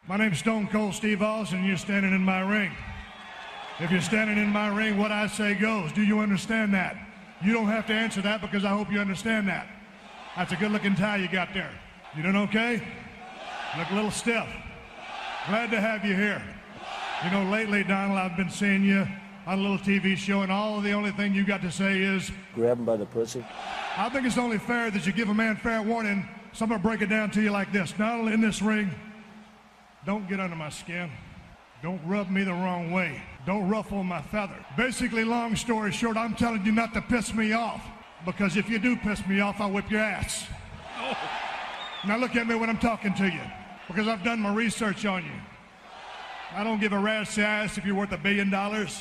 My name's Stone Cold Steve Austin, and you're standing in my ring. If you're standing in my ring, what I say goes. Do you understand that? You don't have to answer that because I hope you understand that. That's a good-looking tie you got there. You doing okay? Look a little stiff. Glad to have you here. You know, lately, Donald, I've been seeing you on a little TV show, and the only thing you got to say is... grab him by the pussy. I think it's only fair that you give a man fair warning. So I'm going to break it down to you like this. Donald, in this ring, don't get under my skin. Don't rub me the wrong way. Don't ruffle my feather. Basically, long story short, I'm telling you not to piss me off. Because if you do piss me off, I'll whip your ass. Oh. Now look at me when I'm talking to you. Because I've done my research on you. I don't give a rat's ass if you're worth $1 billion, $2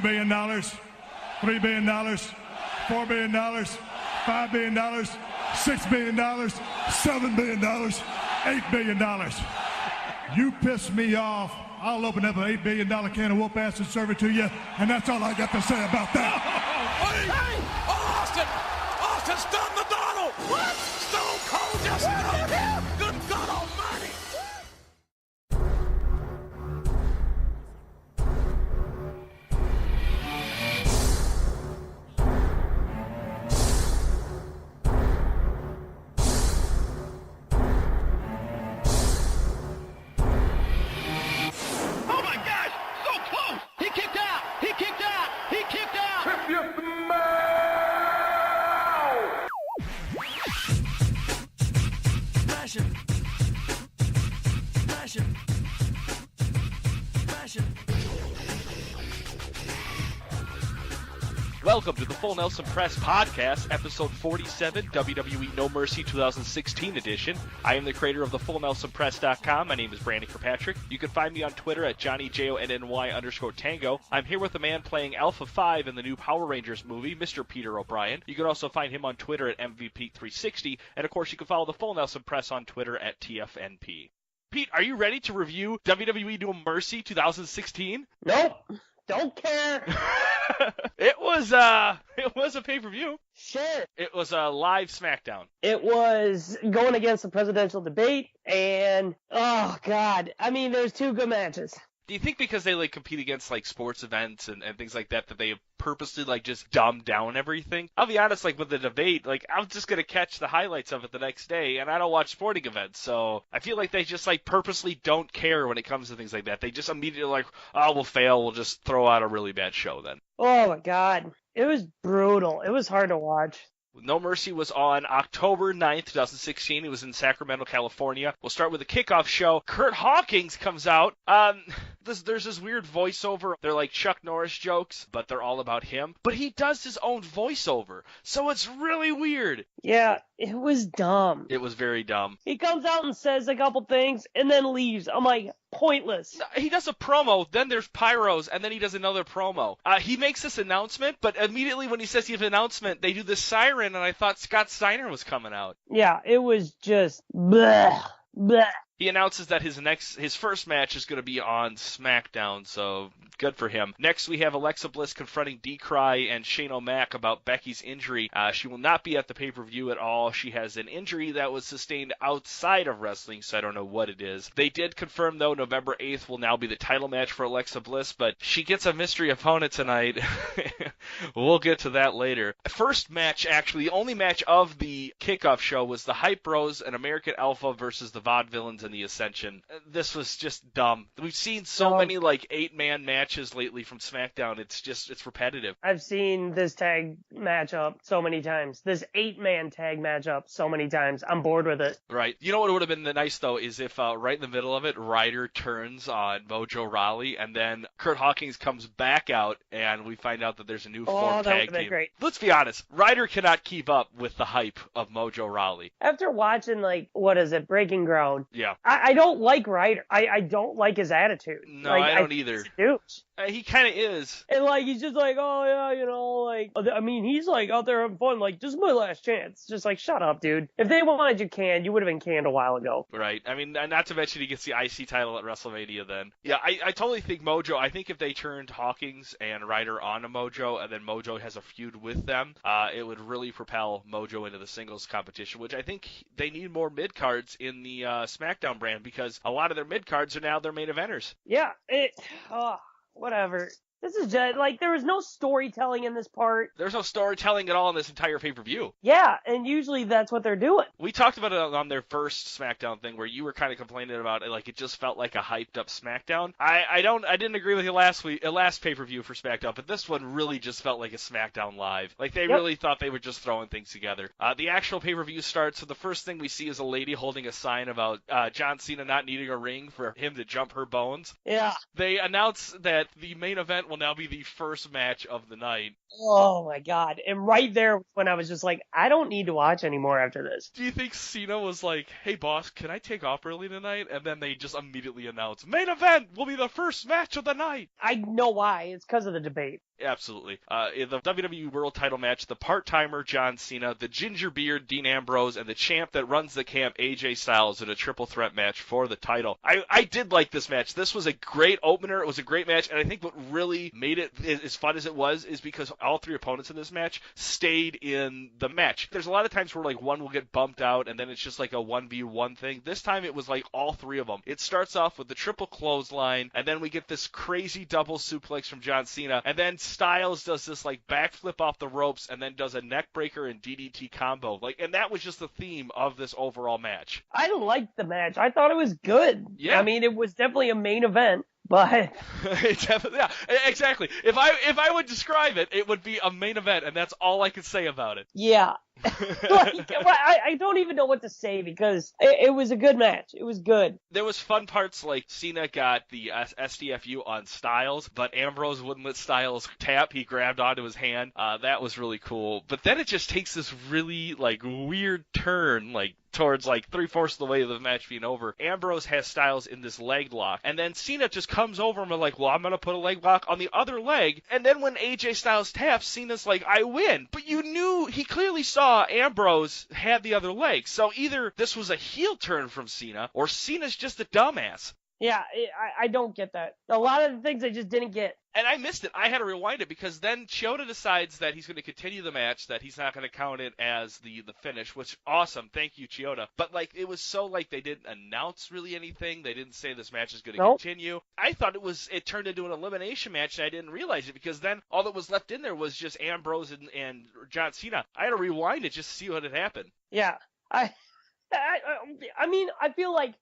billion, $3 billion, $4 billion, $5 billion, $6 billion, $7 billion, $8 billion. You piss me off, I'll open up an $8 billion can of whoop ass and serve it to you, and that's all I got to say about that. Hey! Oh, Austin's done the Donald! What? Stone Cold just hit him! Good God Almighty! Welcome to the Full Nelson Press Podcast, Episode 47, WWE No Mercy 2016 edition. I am the creator of the FullNelsonPress.com. My name is Brandon Kirkpatrick. You can find me on Twitter at JohnnyJONNY_Tango. I'm here with the man playing Alpha 5 in the new Power Rangers movie, Mr. Peter O'Brien. You can also find him on Twitter at MVP360. And of course, you can follow the Full Nelson Press on Twitter at TFNP. Pete, are you ready to review WWE No Mercy 2016? Nope. Don't care. It was a pay-per-view. Sure. It was a live SmackDown. It was going against the presidential debate, and oh god, I mean, there's two good matches. Do you think because they compete against sports events and things like that they have purposely just dumbed down everything? I'll be honest, with the debate, I'm just gonna catch the highlights of it the next day, and I don't watch sporting events, so I feel like they just purposely don't care when it comes to things like that. They just immediately oh, we'll fail, we'll just throw out a really bad show then. Oh my god, it was brutal. It was hard to watch. No Mercy was on October 9th, 2016. It was in Sacramento, California. We'll start with the kickoff show. Kurt Hawkins comes out. There's this weird voiceover. They're Chuck Norris jokes, but they're all about him. But he does his own voiceover, so it's really weird. Yeah, it was dumb. It was very dumb. He comes out and says a couple things, and then leaves. I'm like, pointless. He does a promo, then there's pyros, and then he does another promo. He makes this announcement, but immediately when he says the announcement, they do the siren, and I thought Scott Steiner was coming out. Yeah, it was just bleh, bleh. He announces that his first match is going to be on SmackDown, so good for him. Next, we have Alexa Bliss confronting Decry and Shane O'Mac about Becky's injury. She will not be at the pay-per-view at all. She has an injury that was sustained outside of wrestling, so I don't know what it is. They did confirm, though, November 8th will now be the title match for Alexa Bliss, but she gets a mystery opponent tonight. We'll get to that later. First match, actually, the only match of the kickoff show was the Hype Bros and American Alpha versus the Vaudevillains and the Ascension. This was just dumb. We've seen so many 8-man matches lately from SmackDown. It's repetitive. I've seen this tag matchup so many times. This 8-man tag matchup so many times. I'm bored with it. Right. You know what would have been nice though is if right in the middle of it, Ryder turns on Mojo Rawley, and then Kurt Hawkins comes back out, and we find out that there's a new form tag team. Great. Let's be honest. Ryder cannot keep up with the hype of Mojo Rawley. After watching what is it, Breaking Ground? Yeah. I don't like Ryder. I don't like his attitude. No, I don't either. He kind of is. And he's just oh yeah, I mean, he's out there having fun. This is my last chance. Just shut up, dude. If they wanted you canned, you would have been canned a while ago. Right. I mean, not to mention he gets the IC title at WrestleMania then. Yeah, I totally think Mojo, I think if they turned Hawkins and Ryder on to Mojo, and then Mojo has a feud with them, it would really propel Mojo into the singles competition, which I think they need more mid-cards in the SmackDown SmackDown brand because a lot of their mid-cards are now their main eventers. Yeah, whatever. This is just, like, there was no storytelling in this part. There's no storytelling at all in this entire pay-per-view. Yeah, and usually that's what they're doing. We talked about it on their first SmackDown thing where you were kind of complaining about it, like it just felt like a hyped-up SmackDown. I didn't agree with you last pay-per-view for SmackDown, but this one really just felt like a SmackDown Live. Like they really thought they were just throwing things together. The actual pay-per-view starts, so the first thing we see is a lady holding a sign about John Cena not needing a ring for him to jump her bones. Yeah. They announce that the main event will now be the first match of the night. Oh my God. And right there when I was just like, I don't need to watch anymore after this. Do you think Cena was like, hey boss, can I take off early tonight? And then they just immediately announce, main event will be the first match of the night. I know why. It's because of the debate. Absolutely. In the WWE World Title match, the part-timer John Cena, the ginger beard Dean Ambrose, and the champ that runs the camp AJ Styles in a triple threat match for the title. I did like this match. This was a great opener. It was a great match, and I think what really made it as fun as it was is because all three opponents in this match stayed in the match. There's a lot of times where like one will get bumped out, and then it's just like a 1v1 thing. This time it was like all three of them. It starts off with the triple clothesline, and then we get this crazy double suplex from John Cena, and then Styles does this like backflip off the ropes and then does a neck breaker and DDT combo. And that was just the theme of this overall match. I liked the match. I thought it was good. Yeah. I mean, it was definitely a main event, but yeah, exactly. If I would describe it, it would be a main event, and that's all I could say about it. Yeah. I don't even know what to say because it was a good match. It was good. There was fun parts like Cena got the SDFU on Styles, but Ambrose wouldn't let Styles tap. He grabbed onto his hand. That was really cool. But then it just takes this really like weird turn, like towards like 3/4 of the way of the match being over. Ambrose has Styles in this leg lock, and then Cena just comes over and like, well, I'm gonna put a leg lock on the other leg, and then when AJ Styles taps, Cena's like, I win. But you knew, he clearly saw Ambrose had the other leg, so either this was a heel turn from Cena, or Cena's just a dumbass. Yeah, I don't get that. A lot of the things I just didn't get. And I missed it. I had to rewind it because then Chioda decides that he's going to continue the match, that he's not going to count it as the finish, which awesome. Thank you, Chioda. But like it was so like they didn't announce really anything. They didn't say this match is going to continue. I thought it turned into an elimination match, and I didn't realize it because then all that was left in there was just Ambrose and John Cena. I had to rewind it just to see what had happened. Yeah. I mean, I feel like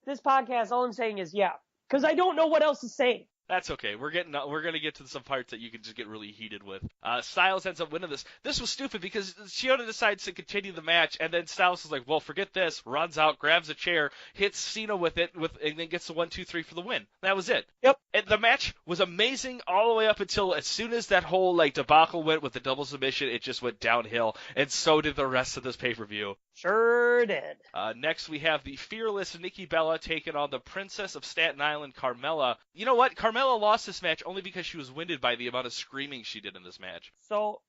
this podcast, all I'm saying is yeah, because I don't know what else to say. That's okay. We're gonna get to some parts that you can just get really heated with. Styles ends up winning this. This was stupid because Chioda decides to continue the match, and then Styles is like, well, forget this, runs out, grabs a chair, hits Cena with it, and then gets the 1-2-3 for the win. That was it. Yep. And the match was amazing all the way up until as soon as that whole like debacle went with the double submission, it just went downhill, and so did the rest of this pay-per-view. Sure did. Next, we have the fearless Nikki Bella taking on the Princess of Staten Island, Carmella. You know what? Carmella lost this match only because she was winded by the amount of screaming she did in this match. So,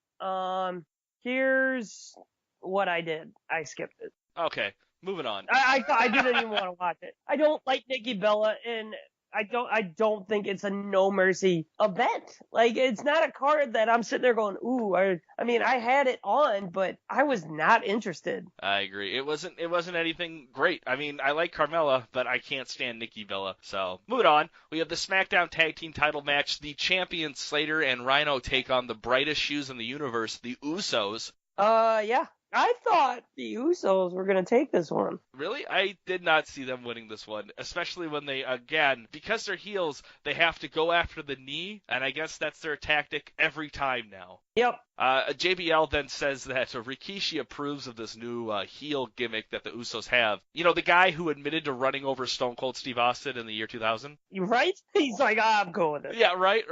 here's what I did. I skipped it. Okay, moving on. I didn't even want to watch it. I don't like Nikki Bella, and I don't think it's a No Mercy event. Like, it's not a card that I'm sitting there going, ooh, I mean, I had it on, but I was not interested. I agree. It wasn't anything great. I mean, I like Carmella, but I can't stand Nikki Bella. So, moving on. We have the SmackDown Tag Team title match. The champions Slater and Rhino take on the brightest shoes in the universe, the Usos. Yeah. I thought the Usos were going to take this one. Really? I did not see them winning this one, especially when they, again, because they're heels, they have to go after the knee, and I guess that's their tactic every time now. Yep. JBL then says that Rikishi approves of this new heel gimmick that the Usos have. You know, the guy who admitted to running over Stone Cold Steve Austin in the year 2000? You right? He's like, I'm going with it. Yeah, right.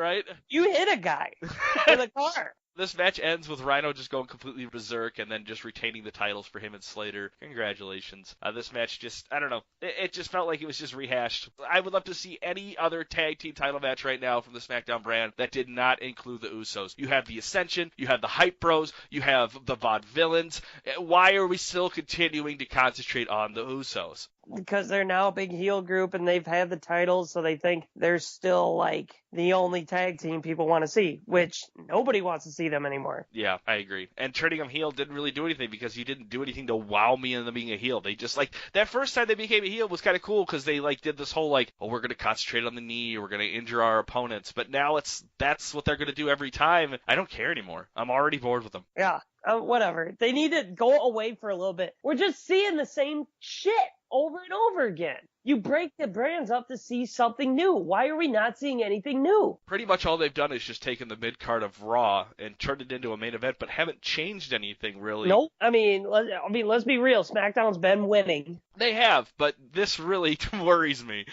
You hit a guy with a car. This match ends with Rhino just going completely berserk and then just retaining the titles for him and Slater. Congratulations. This match just, I don't know, it just felt like it was just rehashed. I would love to see any other tag team title match right now from the SmackDown brand that did not include the Usos. You have the Ascension, you have the Hype Bros, you have the Vaudevillains. Why are we still continuing to concentrate on the Usos? because they're now a big heel group and they've had the titles, so they think they're still like the only tag team people want to see, which nobody wants to see them anymore. Yeah, I agree. And turning them heel didn't really do anything because you didn't do anything to wow me into them being a heel. They just like that first time they became a heel was kind of cool because they like did this whole like, oh, we're going to concentrate on the knee, we're going to injure our opponents. But now that's what they're going to do every time. I don't care anymore. I'm already bored with them. Yeah. Whatever. They need to go away for a little bit. We're just seeing the same shit over and over again. You break the brands up to see something new. Why are we not seeing anything new? Pretty much all they've done is just taken the mid-card of Raw and turned it into a main event, but haven't changed anything really. Nope. I mean, let's be real. SmackDown's been winning. They have, but this really worries me.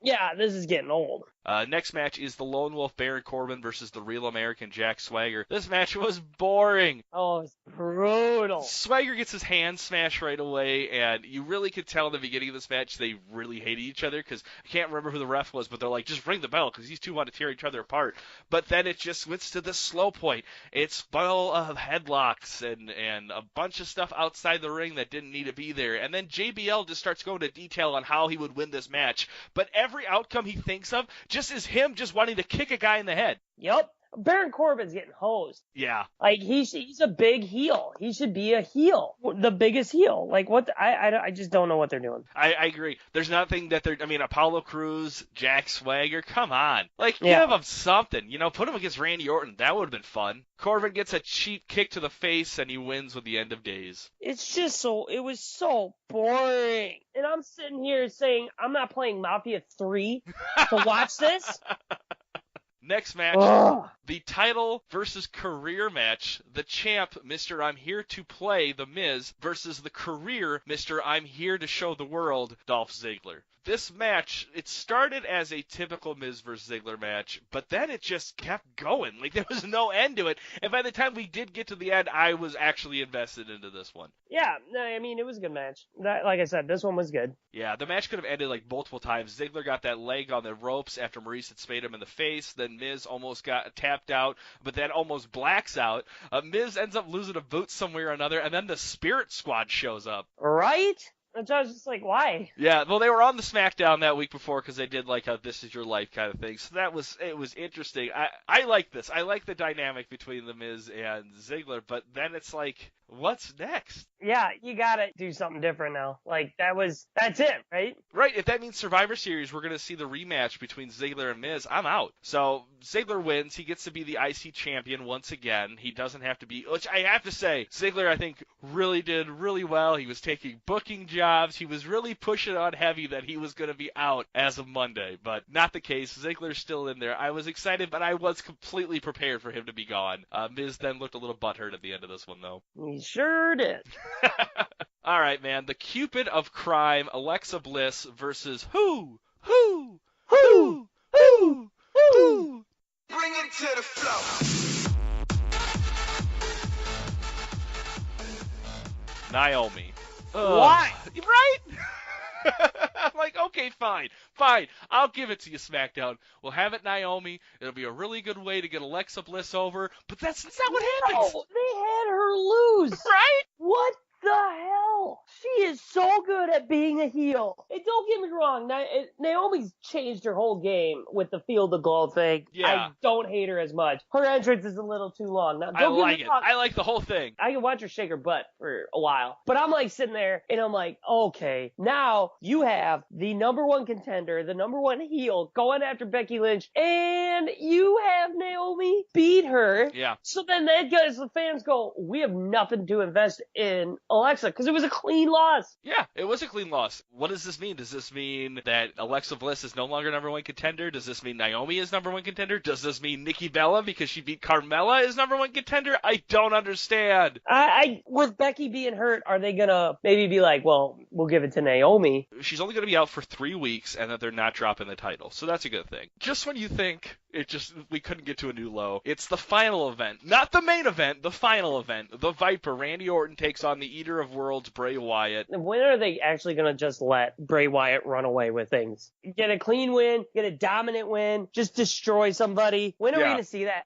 Yeah, this is getting old. Next match is the Lone Wolf Baron Corbin versus the Real American Jack Swagger. This match was boring. Oh, it's brutal. Swagger gets his hand smashed right away, and you really could tell in the beginning of this match they really hated each other because I can't remember who the ref was, but they're like, just ring the bell because these two want to tear each other apart. But then it just switches to the slow point. It's full of headlocks and a bunch of stuff outside the ring that didn't need to be there. And then JBL just starts going to detail on how he would win this match. But every outcome he thinks of just is him just wanting to kick a guy in the head. Yep. Baron Corbin's getting hosed. Yeah. Like, he's a big heel. He should be a heel. The biggest heel. Like, what? I just don't know what they're doing. I agree. There's nothing that they're, I mean, Apollo Crews, Jack Swagger, come on. Like, give them something. You know, put him against Randy Orton. That would have been fun. Corbin gets a cheap kick to the face, and he wins with the end of days. It's just it was so boring. And I'm sitting here saying, I'm not playing Mafia 3 to watch this. Next match, the title versus career match. The champ, Mr. I'm Here to Play, The Miz, versus the career, Mr. I'm Here to Show the World, Dolph Ziggler. This match, it started as a typical Miz versus Ziggler match, but then it just kept going. Like, there was no end to it. And by the time we did get to the end, I was actually invested into this one. Yeah, no, I mean, it was a good match. Like I said, this one was good. Yeah, the match could have ended like multiple times. Ziggler got that leg on the ropes after Maurice had spayed him in the face. Then Miz almost got tapped out, but then almost blacks out. Miz ends up losing a boot somewhere or another, and then the Spirit Squad shows up. Right? And so I was just like, why? Yeah, well, they were on the SmackDown that week before because they did like a This Is Your Life kind of thing. So it was interesting. I like this. I like the dynamic between The Miz and Ziggler, but then it's like, what's next? Yeah, you gotta do something different now. Like, that's it, right? Right, if that means Survivor Series, we're gonna see the rematch between Ziggler and Miz, I'm out. So, Ziggler wins, he gets to be the IC champion once again. He doesn't have to be, which I have to say, Ziggler, I think, really did really well. He was taking booking jobs, he was really pushing on heavy that he was gonna be out as of Monday, but not the case. Ziggler's still in there. I was excited, but I was completely prepared for him to be gone. Miz then looked a little butthurt at the end of this one, though. He sure did. All right, man. The Cupid of Crime, Alexa Bliss versus who? Bring it to the floor. Naomi. Why? Right? I'm like, okay, fine. I'll give it to you, SmackDown. We'll have it, Naomi. It'll be a really good way to get Alexa Bliss over, but that's not what happens. No, they had her lose. Right? What the hell? She is so good at being a heel. And don't get me wrong, Naomi's changed her whole game with the Feel the Glow thing. Yeah. I don't hate her as much. Her entrance is a little too long. Now, I like it. I like the whole thing. I can watch her shake her butt for a while. But I'm like sitting there and I'm like, okay, now you have the number one contender, the number one heel going after Becky Lynch, and you have Naomi beat her. Yeah. So then that guys, the fans go, we have nothing to invest in Alexa because it was a clean loss. Yeah, it was a clean loss. What does this mean? Does this mean that Alexa Bliss is no longer number one contender? Does this mean Naomi is number one contender? Does this mean Nikki Bella, because she beat Carmella, is number one contender? I don't understand. With Becky being hurt, are they gonna maybe be like, well, we'll give it to Naomi? She's only going to be out for 3 weeks, and that they're not dropping the title. So that's a good thing. Just when you think We couldn't get to a new low. It's the final event. Not the main event, the final event. The Viper, Randy Orton, takes on the Eater of Worlds, Bray Wyatt. When are they actually going to just let Bray Wyatt run away with things? Get a clean win, get a dominant win, just destroy somebody. When are we going to see that?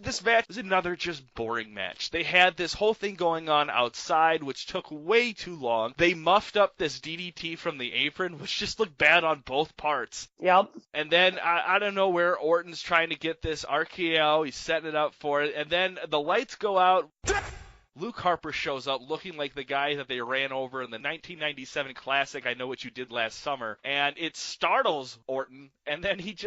This match is another just boring match. They had this whole thing going on outside, which took way too long. They muffed up this DDT from the apron, which just looked bad on both parts. Yep. And then, I don't know where Orton's trying to get this RKO. He's setting it up for it. And then the lights go out. Luke Harper shows up looking like the guy that they ran over in the 1997 classic, I Know What You Did Last Summer, and it startles Orton, and then he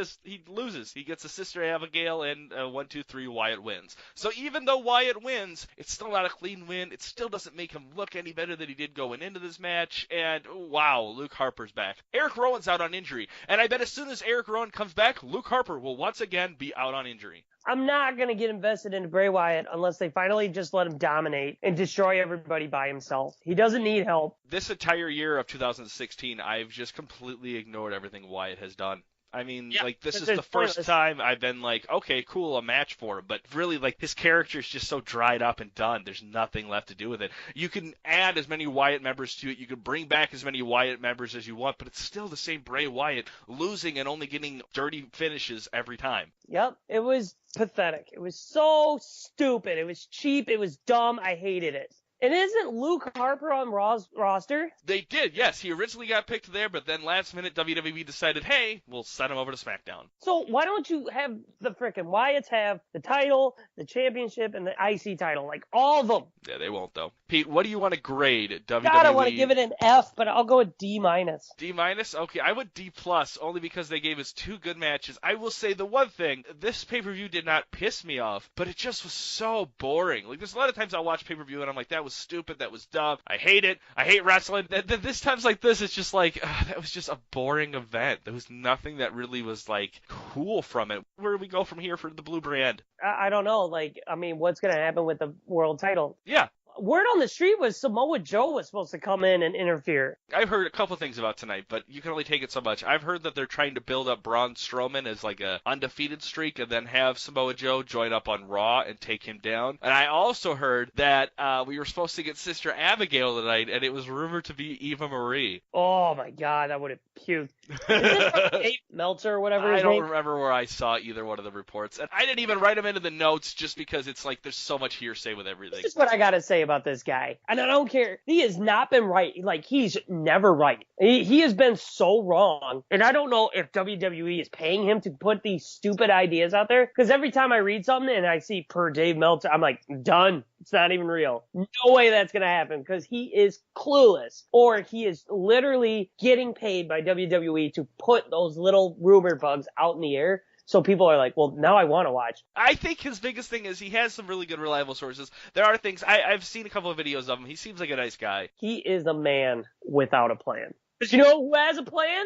loses. He gets a Sister Abigail, and 1-2-3, Wyatt wins. So even though Wyatt wins, it's still not a clean win. It still doesn't make him look any better than he did going into this match, and wow, Luke Harper's back. Eric Rowan's out on injury, and I bet as soon as Eric Rowan comes back, Luke Harper will once again be out on injury. I'm not going to get invested into Bray Wyatt unless they finally just let him dominate and destroy everybody by himself. He doesn't need help. This entire year of 2016, I've just completely ignored everything Wyatt has done. I mean, this is the first time I've been like, okay, cool, a match for him. But really, his character is just so dried up and done. There's nothing left to do with it. You can add as many Wyatt members to it. You can bring back as many Wyatt members as you want, but it's still the same Bray Wyatt losing and only getting dirty finishes every time. Yep, it was pathetic. It was so stupid. It was cheap. It was dumb. I hated it. And isn't Luke Harper on Raw's roster? They did, yes. He originally got picked there, but then last minute WWE decided, hey, we'll send him over to SmackDown. So why don't you have the frickin' Wyatts have the title, the championship, and the IC title? Like, all of them. Yeah, they won't, though. Pete, what do you want to grade WWE? God, I want to give it an F, but I'll go with D-. D-? Okay, I went D+, only because they gave us two good matches. I will say the one thing, this pay-per-view did not piss me off, but it just was so boring. There's a lot of times I'll watch pay-per-view and I'm like, that was stupid, that was dumb, I hate it, I hate wrestling. This times like this, it's just that was just a boring event. There was nothing that really was cool from it. Where do we go from here for the blue brand? I don't know. What's going to happen with the world title? Yeah. Word on the street was Samoa Joe was supposed to come in and interfere. I've heard a couple things about tonight, but you can only take it so much. I've heard that they're trying to build up Braun Strowman as a undefeated streak and then have Samoa Joe join up on Raw and take him down. And I also heard that we were supposed to get Sister Abigail tonight, and it was rumored to be Eva Marie. Oh my God, I would have puked. Is it Dave Meltzer or whatever his name? I don't remember where I saw either one of the reports. And I didn't even write them into the notes just because it's there's so much hearsay with everything. This is what I got to say about this guy. And I don't care. He has not been right. He's never right. He has been so wrong. And I don't know if WWE is paying him to put these stupid ideas out there. Because every time I read something and I see per Dave Meltzer, I'm like, done. It's not even real. No way that's going to happen because he is clueless. Or he is literally getting paid by WWE to put those little rumor bugs out in the air. So people are like, well, now I want to watch. I think his biggest thing is he has some really good reliable sources. There are things, I've seen a couple of videos of him. He seems like a nice guy. He is a man without a plan. But you know who has a plan?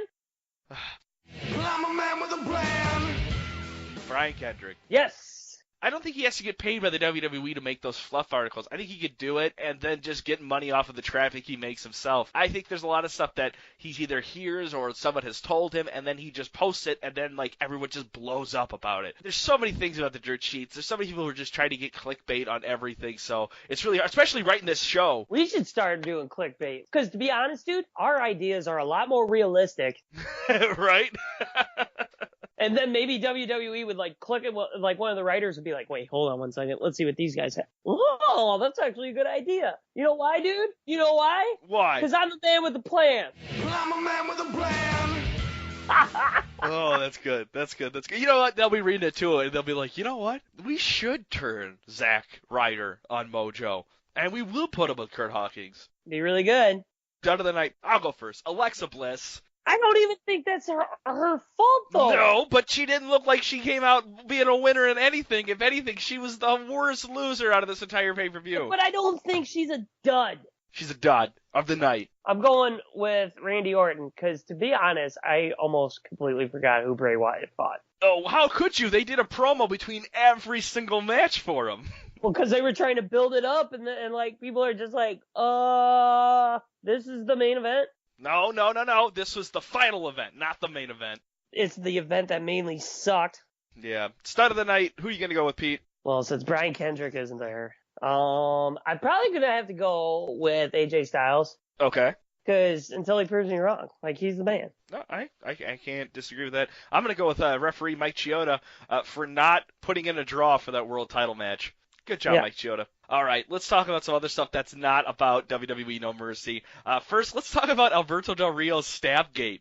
I'm a man with a plan. Brian Kendrick. Yes. I don't think he has to get paid by the WWE to make those fluff articles. I think he could do it and then just get money off of the traffic he makes himself. I think there's a lot of stuff that he either hears or someone has told him, and then he just posts it, and then everyone just blows up about it. There's so many things about the dirt sheets. There's so many people who are just trying to get clickbait on everything, so it's really hard, especially writing this show. We should start doing clickbait. Because to be honest, dude, our ideas are a lot more realistic. Right? And then maybe WWE would click it, one of the writers would be like, wait, hold on one second. Let's see what these guys have. Oh, that's actually a good idea. You know why, dude? You know why? Why? Because I'm the man with the plan. I'm a man with a plan. Oh, that's good. That's good. That's good. You know what? They'll be reading it too, and they'll be like, you know what? We should turn Zack Ryder on Mojo, and we will put him with Kurt Hawkins. Be really good. Down to the night. I'll go first. Alexa Bliss. I don't even think that's her fault, though. No, but she didn't look like she came out being a winner in anything. If anything, she was the worst loser out of this entire pay-per-view. But I don't think she's a dud. She's a dud of the night. I'm going with Randy Orton, because to be honest, I almost completely forgot who Bray Wyatt fought. Oh, how could you? They did a promo between every single match for him. Well, because they were trying to build it up, and people are just like, this is the main event? No. This was the final event, not the main event. It's the event that mainly sucked. Yeah. Start of the night. Who are you going to go with, Pete? Well, since Brian Kendrick isn't there, I'm probably going to have to go with AJ Styles. Okay. Because until he proves me wrong, like, he's the man. No, I can't disagree with that. I'm going to go with referee Mike Chioda for not putting in a draw for that world title match. Good job, Mike Chioda. All right, let's talk about some other stuff that's not about WWE No Mercy. First, let's talk about Alberto Del Rio's Stabgate.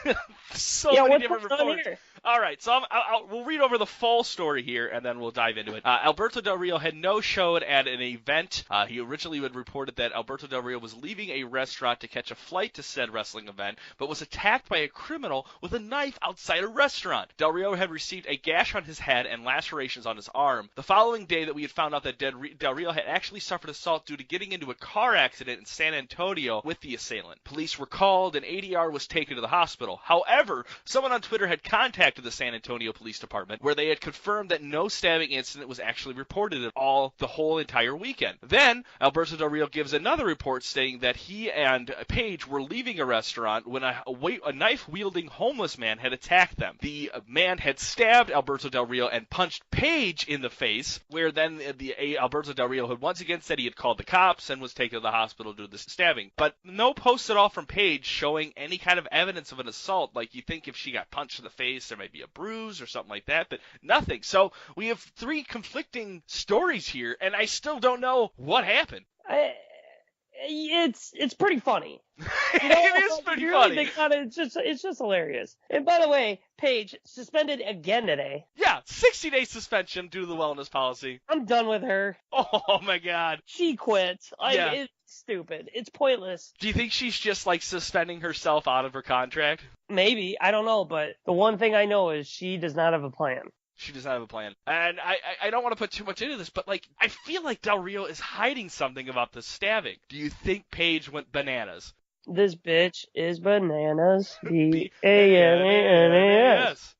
Many different reports. Here? All right, so we'll read over the full story here, and then we'll dive into it. Alberto Del Rio had no show at an event. He originally had reported that Alberto Del Rio was leaving a restaurant to catch a flight to said wrestling event, but was attacked by a criminal with a knife outside a restaurant. Del Rio had received a gash on his head and lacerations on his arm. The following day that we had found out that Del Rio had actually suffered assault due to getting into a car accident in San Antonio with the assailant. Police were called and ADR was taken to the hospital. However, someone on Twitter had contacted the San Antonio Police Department where they had confirmed that no stabbing incident was actually reported at all the whole entire weekend. Then, Alberto Del Rio gives another report stating that he and Paige were leaving a restaurant when a knife-wielding homeless man had attacked them. The man had stabbed Alberto Del Rio and punched Paige in the face, where then Alberto Del Rio had once again said he had called the cops and was taken to the hospital due to the stabbing. But no posts at all from Paige showing any kind of evidence of an assault. Like, you think if she got punched in the face, there might be a bruise or something like that, but nothing. So we have three conflicting stories here, and I still don't know what happened. It's pretty funny. It is pretty funny. It's just hilarious. And by the way, Paige suspended again today. Yeah, 60-day suspension due to the wellness policy. I'm done with her. Oh my God. She quit. It's stupid. It's pointless. Do you think she's just like suspending herself out of her contract? Maybe. I don't know, but the one thing I know is she does not have a plan. She does not have a plan. And I don't want to put too much into this, but like I feel like Del Rio is hiding something about the stabbing. Do you think Paige went bananas? This bitch is bananas. B-A-N-A-N-A-S.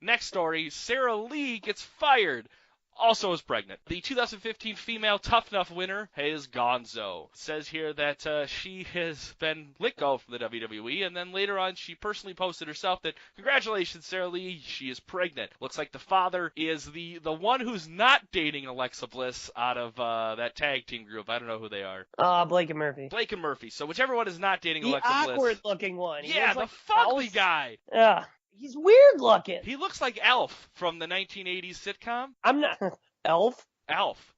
Next story, Sara Lee gets fired. Also is pregnant. The 2015 female Tough Enough winner is Gonzo. It says here that she has been let go from the WWE, and then later on she personally posted herself that, congratulations, Sara Lee, she is pregnant. Looks like the father is the one who's not dating Alexa Bliss out of that tag team group. I don't know who they are. Blake and Murphy. Blake and Murphy. So whichever one is not dating Alexa Bliss. The awkward-looking one. Yeah, the fugly guy. Yeah. He's weird looking. He looks like Elf from the 1980s sitcom. I'm not... Elf? Elf.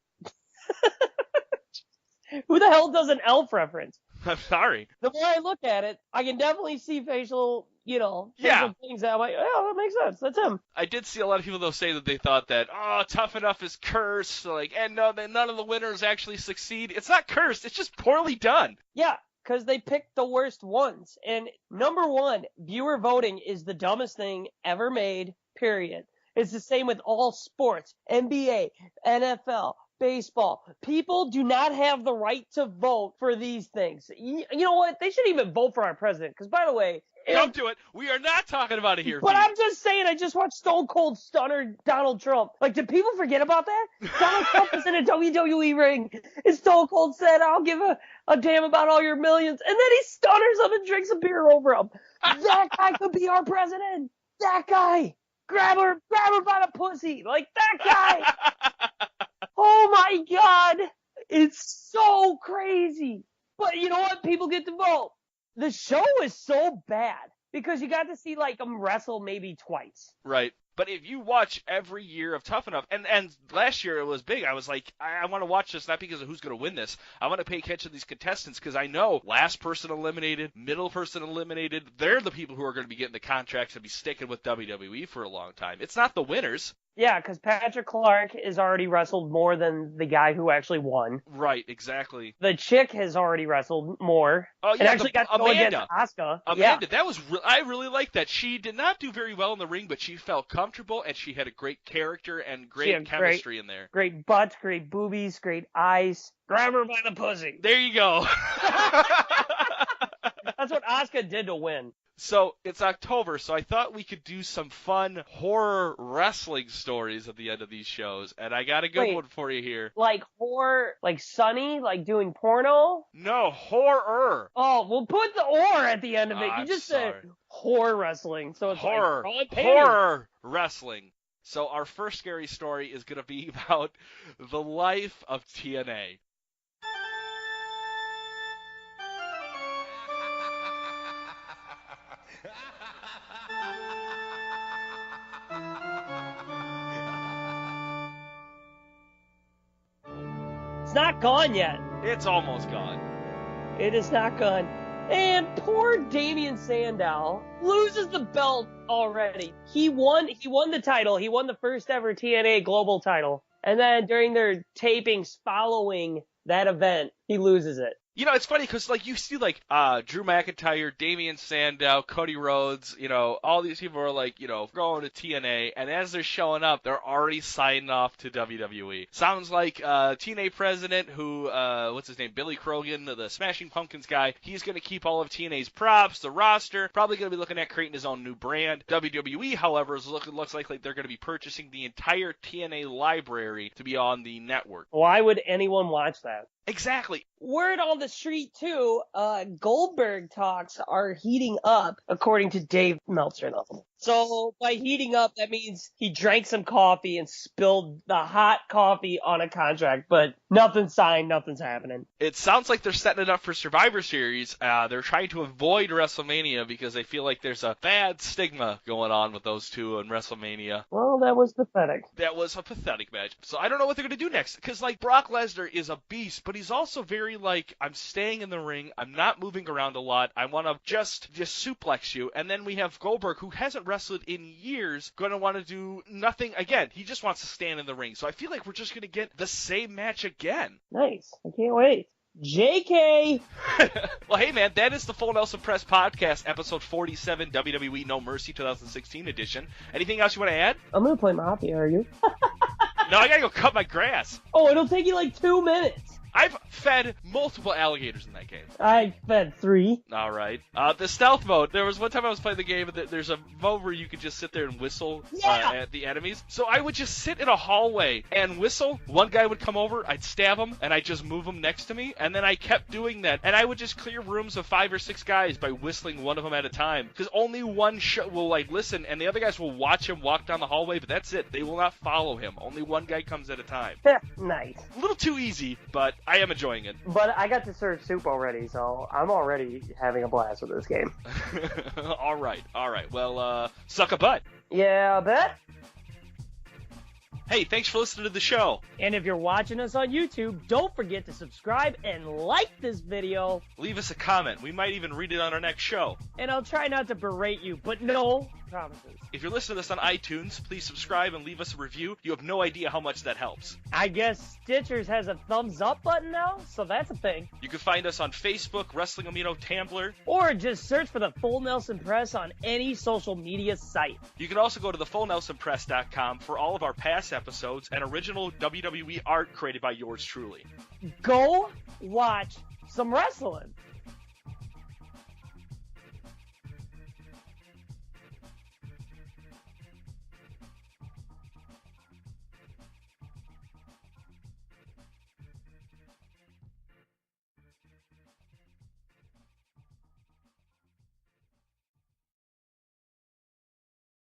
Who the hell does an Elf reference? I'm sorry. The more I look at it, I can definitely see facial things that I'm like, oh, that makes sense. That's him. I did see a lot of people, though, say that they thought that, Tough Enough is cursed, and none of the winners actually succeed. It's not cursed. It's just poorly done. Yeah. Because they picked the worst ones. And number one, viewer voting is the dumbest thing ever made, period. It's the same with all sports, NBA, NFL, baseball. People do not have the right to vote for these things. You know what? They shouldn't even vote for our president. Because, by the way... Don't do it. We are not talking about it here, But Pete. I'm just saying, I just watched Stone Cold Stunner Donald Trump. Like, did people forget about that? Donald Trump is in a WWE ring. And Stone Cold said, I'll give a damn about all your millions. And then he stunners him and drinks a beer over him. That guy could be our president. That guy. Grab her by the pussy. Like, that guy. Oh, my God. It's so crazy. But you know what? People get to vote. The show is so bad because you got to see like them wrestle maybe twice. Right. But if you watch every year of Tough Enough, and last year it was big, I was like, I want to watch this not because of who's going to win this. I want to pay attention to these contestants because I know last person eliminated, middle person eliminated, they're the people who are going to be getting the contracts and be sticking with WWE for a long time. It's not the winners. Yeah, because Patrick Clark has already wrestled more than the guy who actually won. Right, exactly. The chick has already wrestled more. Oh, yeah, and actually got to go against Asuka. Amanda, that was I really liked that. She did not do very well in the ring, but she felt comfortable, and she had a great character and great chemistry in there. Great butts, great boobies, great eyes. Grab her by the pussy. There you go. That's what Asuka did to win. So, it's October, so I thought we could do some fun horror wrestling stories at the end of these shows, and I got a good one for you here. Like horror, like Sunny, like doing porno? No, horror. Oh, we'll put the or at the end of it. You just said horror wrestling, so it's horror. Like, horror wrestling. So our first scary story is going to be about the life of TNA. It's not gone yet. It's almost gone. It is not gone. And poor Damian Sandow loses the belt already. He won the title. He won the first ever TNA Global title. And then during their tapings following that event, he loses it. You know, it's funny because, like, you see, like, Drew McIntyre, Damian Sandow, Cody Rhodes, you know, all these people are, like, you know, going to TNA, and as they're showing up, they're already signing off to WWE. Sounds like TNA president who, what's his name, Billy Corgan, the Smashing Pumpkins guy, he's going to keep all of TNA's props, the roster, probably going to be looking at creating his own new brand. WWE, however, looks like they're going to be purchasing the entire TNA library to be on the network. Why would anyone watch that? Exactly. Word on the street, too, Goldberg talks are heating up, according to Dave Meltzer. So by heating up, that means he drank some coffee and spilled the hot coffee on a contract, but nothing's signed, nothing's happening. It sounds like they're setting it up for Survivor Series. They're trying to avoid WrestleMania because they feel like there's a bad stigma going on with those two in WrestleMania. Well, that was pathetic. That was a pathetic match. So I don't know what they're going to do next. Because, like, Brock Lesnar is a beast, but he's also very, like, I'm staying in the ring. I'm not moving around a lot. I want to just suplex you. And then we have Goldberg, who hasn't wrestled in years, going to want to do nothing again. He just wants to stand in the ring. So I feel like we're just going to get the same match again. Nice. I can't wait. JK! Well, hey, man, that is the Full Nelson Press Podcast, episode 47, WWE No Mercy 2016 edition. Anything else you want to add? I'm going to play Mafia, are you? No, I got to go cut my grass. Oh, it'll take you like 2 minutes. I've fed multiple alligators in that game. I fed 3. All right. The stealth mode. There was one time I was playing the game, and there's a mode where you could just sit there and whistle at the enemies. So I would just sit in a hallway and whistle. One guy would come over, I'd stab him, and I'd just move him next to me. And then I kept doing that. And I would just clear rooms of 5 or 6 guys by whistling one of them at a time. Because only one will, like, listen, and the other guys will watch him walk down the hallway, but that's it. They will not follow him. Only one guy comes at a time. Nice. A little too easy, but I am enjoying it. But I got to serve soup already, so I'm already having a blast with this game. All right. Well, suck a butt. Yeah, I bet. Hey, thanks for listening to the show. And if you're watching us on YouTube, don't forget to subscribe and like this video. Leave us a comment. We might even read it on our next show. And I'll try not to berate you, but no promises. If you're listening to this on iTunes, please subscribe and leave us a review. You have no idea how much that helps. I guess Stitchers has a thumbs up button now, so that's a thing. You can find us on Facebook, Wrestling Amino, Tumblr. Or just search for the Full Nelson Press on any social media site. You can also go to thefullnelsonpress.com for all of our past episodes and original WWE art created by yours truly. Go watch some wrestling.